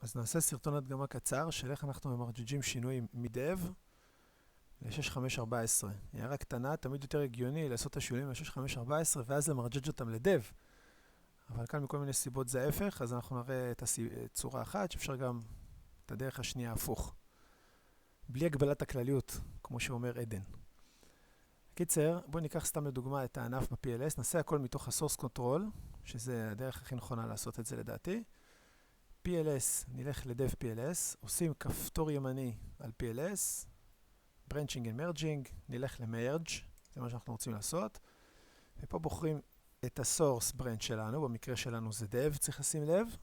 אז נעשה סרטון הדגמה קצר של איך אנחנו ממרג'ג'ים שינויים מ-dev ל-6514. הערה קטנה, תמיד יותר הגיוני לעשות את השינויים ל-6514 ואז למרג'ג' אותם ל-dev. אבל כאן מכל מיני סיבות זה ההפך, אז אנחנו נראה את צורה אחת שאפשר גם את הדרך השנייה הפוך. בלי הגבלת הכלליות, כמו שאומר עדן. קיצר, בואו ניקח סתם לדוגמה את הענף ב-PLS, נעשה הכל מתוך ה-source control, שזה הדרך הכי נכונה לעשות את זה לדעתי. PLS, נלך ל-dev PLS, עושים כפתור ימני על PLS, branching and merging, נלך ל-merge, זה מה שאנחנו רוצים לעשות, ופה בוחרים את ה-source branch שלנו, במקרה שלנו זה dev, צריך לשים לב,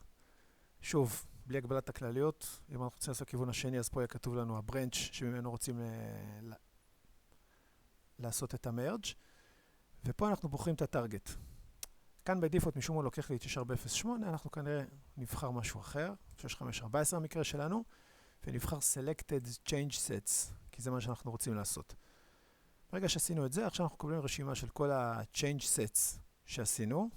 שוב, בלי הגבלת הכלליות, אם אנחנו רוצים לעשות כיוון השני, אז פה יהיה כתוב לנו ה-branch שממנו רוצים לעשות את ה-merge, ופה אנחנו בוחרים את ה-target. כאן בדיפולט משום מה לוקח לי את ישר ב-0.8, אנחנו כנראה נבחר משהו אחר, 6514 המקרה שלנו, ונבחר Selected Change Sets, כי זה מה שאנחנו רוצים לעשות. ברגע שעשינו את זה, עכשיו אנחנו קובלים רשימה של כל ה-Change Sets שעשינו,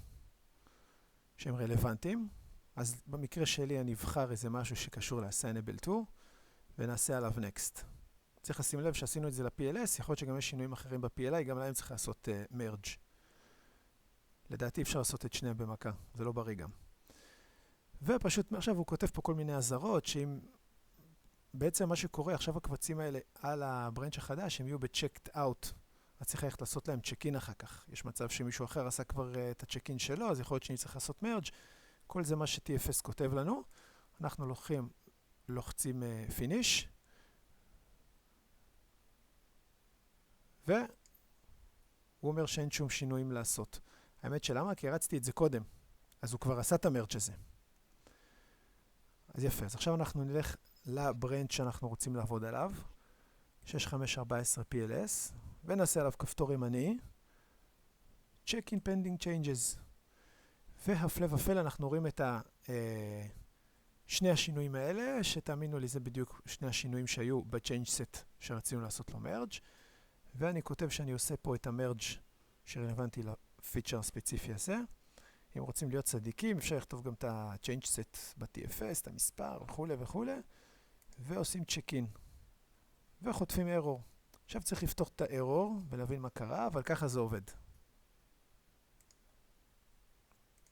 שהם רלוונטיים, אז במקרה שלי אני אבחר איזה משהו שקשור ל-Assignable to, ונעשה עליו Next. צריך לשים לב שעשינו את זה ל-PLS, יכול להיות שגם יש שינויים אחרים ב-PLI, גם להם צריך לעשות Merge. לדעתי אפשר לעשות את שניהם במכה, זה לא בריא גם. ופשוט עכשיו הוא כותב פה כל מיני עזרות, שאם בעצם מה שקורה, עכשיו הקבצים האלה על הברנץ' החדש, הם יהיו ב-checked out, אז צריך ללכת לעשות להם check-in אחר כך. יש מצב שמישהו אחר עשה כבר את ה-check-in שלו, אז יכול להיות שאני צריך לעשות merge. כל זה מה ש-TFS כותב לנו. אנחנו לוחצים finish, והוא אומר שאין שום שינויים לעשות. האמת שלמה? כי הרצתי את זה קודם. אז הוא כבר עשה את המרץ' הזה. אז יפה. אז עכשיו אנחנו נלך לברנץ' שאנחנו רוצים לעבוד עליו. 6514 PLS. ונעשה עליו כפתור ימני. Check in pending changes. והפלא ופלא אנחנו רואים את שני השינויים האלה, שתאמינו לי זה בדיוק שני השינויים שהיו ב-change set שרצינו לעשות לו merge. ואני כותב שאני עושה פה את המרג' שרלוונטי לפיצ'ר הספציפי הזה. אם רוצים להיות צדיקים, אפשר לכתוב גם את ה-change set ב-TFS, את המספר וכו' וכו', ועושים check-in. וחוטפים error. עכשיו צריך לפתוח את ה-error ולהבין מה קרה, אבל ככה זה עובד.